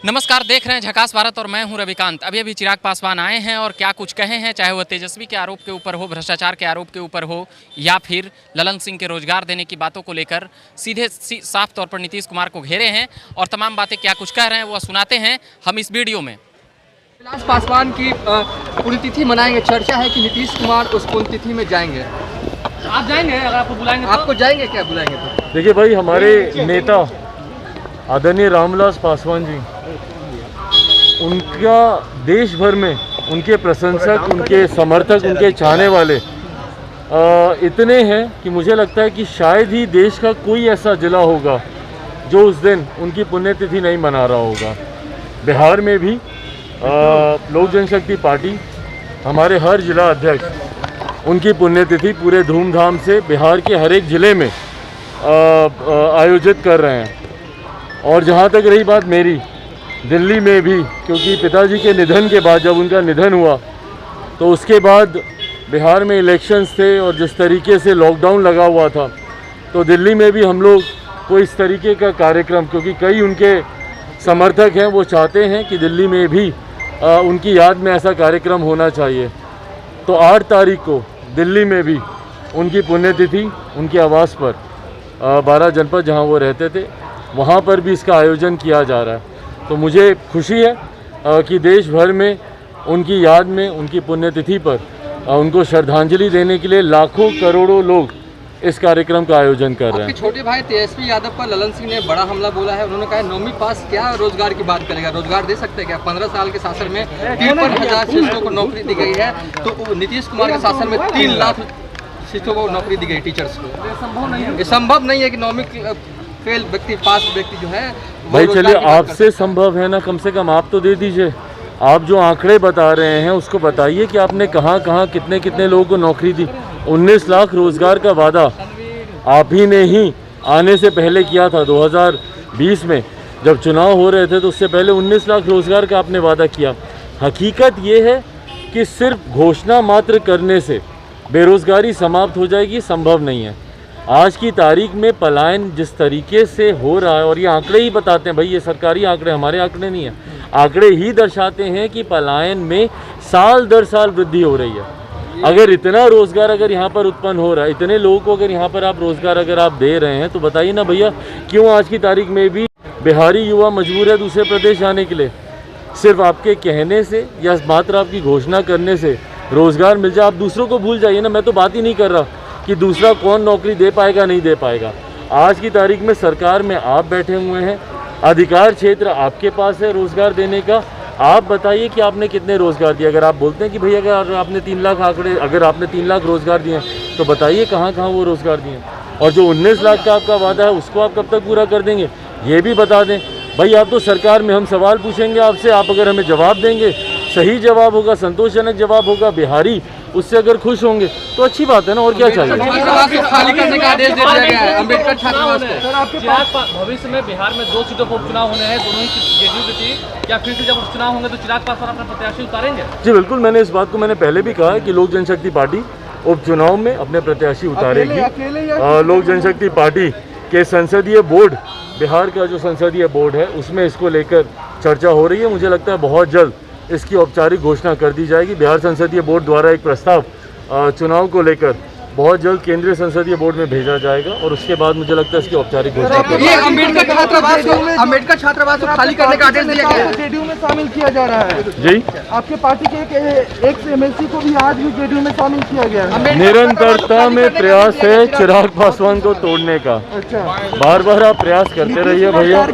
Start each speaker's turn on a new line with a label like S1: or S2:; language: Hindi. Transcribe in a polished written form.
S1: नमस्कार, देख रहे हैं झकास भारत और मैं हूं रविकांत। अभी चिराग पासवान आए हैं और क्या कुछ कहे हैं, चाहे वह तेजस्वी के आरोप के ऊपर हो, भ्रष्टाचार के आरोप के ऊपर हो या फिर ललन सिंह के रोजगार देने की बातों को लेकर सीधे साफ तौर पर नीतीश कुमार को घेरे हैं और तमाम बातें क्या कुछ कह रहे हैं वह सुनाते हैं हम इस वीडियो में।
S2: कैलाश पासवान की पुण्यतिथि मनाएंगे, चर्चा है कि नीतीश कुमार उस पुण्यतिथि में जाएंगे।
S1: आप जाएंगे? अगर आपको बुलाएंगे तो?
S2: आपको जाएंगे? क्या बुलाएंगे तो?
S3: देखिए भाई, हमारे नेता आदरणीय रामविलास पासवान जी, उनका देश भर में उनके प्रशंसक, उनके समर्थक, उनके चाहने वाले इतने हैं कि मुझे लगता है कि शायद ही देश का कोई ऐसा जिला होगा जो उस दिन उनकी पुण्यतिथि नहीं मना रहा होगा। बिहार में भी लोक जनशक्ति पार्टी, हमारे हर जिला अध्यक्ष उनकी पुण्यतिथि पूरे धूमधाम से बिहार के हर एक ज़िले में आयोजित कर रहे हैं। और जहाँ तक रही बात मेरी, दिल्ली में भी, क्योंकि पिताजी के निधन के बाद, जब उनका निधन हुआ तो उसके बाद बिहार में इलेक्शंस थे और जिस तरीके से लॉकडाउन लगा हुआ था, तो दिल्ली में भी हम लोग कोई इस तरीके का कार्यक्रम, क्योंकि कई उनके समर्थक हैं, वो चाहते हैं कि दिल्ली में भी उनकी याद में ऐसा कार्यक्रम होना चाहिए। तो 8 तारीख को दिल्ली में भी उनकी पुण्यतिथि उनके आवास पर 12 जनपद जहां वो रहते थे, वहां पर भी इसका आयोजन किया जा रहा है। तो मुझे खुशी है कि देश भर में उनकी याद में, उनकी पुण्यतिथि पर उनको श्रद्धांजलि देने के लिए लाखों करोड़ों लोग इस कार्यक्रम का आयोजन कर रहे हैं।
S2: आपके छोटे भाई तेजस्वी यादव पर ललन सिंह ने बड़ा हमला बोला है। उन्होंने कहा 9वीं पास क्या रोजगार की बात करेगा, रोजगार दे सकते हैं क्या? 15 साल के शासन में 53,000 शिक्षकों को नौकरी दी गई है, तो नीतीश कुमार के शासन में 3 लाख शिक्षकों को नौकरी दी गई, टीचर्स को। ये संभव नहीं है कि 9वीं फेल व्यक्ति, पास व्यक्ति जो है
S3: भाई। चलिए, आपसे संभव है ना, कम से कम आप तो दे दीजिए। आप जो आंकड़े बता रहे हैं उसको बताइए कि आपने कहाँ कहाँ कितने कितने लोगों को नौकरी दी। 19 लाख रोजगार का वादा आप ही ने ही आने से पहले किया था। 2020 में जब चुनाव हो रहे थे तो उससे पहले 19 लाख रोजगार का आपने वादा किया। हकीकत ये है कि सिर्फ घोषणा मात्र करने से बेरोजगारी समाप्त हो जाएगी, संभव नहीं है। आज की तारीख में पलायन जिस तरीके से हो रहा है, और ये आंकड़े ही बताते हैं भाई, ये सरकारी आंकड़े, हमारे आंकड़े नहीं हैं, आंकड़े ही दर्शाते हैं कि पलायन में साल दर साल वृद्धि हो रही है। अगर इतना रोज़गार अगर यहाँ पर उत्पन्न हो रहा है, इतने लोगों को अगर यहाँ पर आप रोज़गार अगर आप दे रहे हैं, तो बताइए ना भैया, क्यों आज की तारीख में भी बिहारी युवा मजबूर है दूसरे प्रदेश जाने के लिए? सिर्फ आपके कहने से या मात्र आपकी घोषणा करने से रोज़गार मिल जाए, आप दूसरों को भूल जाइए ना। मैं तो बात ही नहीं कर रहा कि दूसरा कौन नौकरी दे पाएगा नहीं दे पाएगा। आज की तारीख में सरकार में आप बैठे हुए हैं, अधिकार क्षेत्र आपके पास है रोज़गार देने का। आप बताइए कि आपने कितने रोज़गार दिए। अगर आप बोलते हैं कि भैया अगर आपने 3 लाख आंकड़े, अगर आपने 3 लाख रोज़गार दिए तो बताइए कहाँ कहाँ वो रोज़गार दिए। और जो 19 लाख का आपका वादा है उसको आप कब तक पूरा कर देंगे, ये भी बता दें भाई। आप तो सरकार में, हम सवाल पूछेंगे आपसे, आप अगर हमें जवाब देंगे, सही जवाब होगा, संतोषजनक जवाब होगा, बिहारी उससे अगर खुश होंगे तो अच्छी बात है ना, और क्या चाहिए।
S2: खाली करने का आदेश दे दिया गया है अम्बेडकर छात्रावास को।
S4: सर, आपके पास भविष्य में बिहार में 2 सीटों पर उपचुनाव होने हैं, दोनों ही जेडीयू की थी। क्या फिर से जब उपचुनाव होंगे तो चिराग पासवान अपना प्रत्याशी उतारेंगे?
S3: जी बिल्कुल, मैंने इस बात को मैंने पहले भी कहा है कि लोक जनशक्ति पार्टी उपचुनाव में अपने प्रत्याशी उतारेगी। लोक जनशक्ति पार्टी के संसदीय बोर्ड, बिहार का जो संसदीय बोर्ड है, उसमें इसको लेकर चर्चा हो रही है। मुझे लगता है बहुत जल्द इसकी औपचारिक घोषणा कर दी जाएगी। बिहार संसदीय बोर्ड द्वारा एक प्रस्ताव चुनाव को लेकर बहुत जल्द केंद्रीय संसदीय बोर्ड में भेजा जाएगा और उसके बाद मुझे लगता है इसकी औपचारिक घोषणा।
S2: ये अम्बेडकर छात्रावास को खाली करने का आदेश दिया गया है,
S5: जेडीयू में शामिल किया जा रहा है।
S3: जी,
S5: आपके पार्टी के एक एमएलसी को भी आज भी जेडीयू में शामिल किया गया है।
S3: निरंतरता में प्रयास है चिराग पासवान को तोड़ने का।
S5: अच्छा,
S3: बार बार आप प्रयास करते रहिए भैया।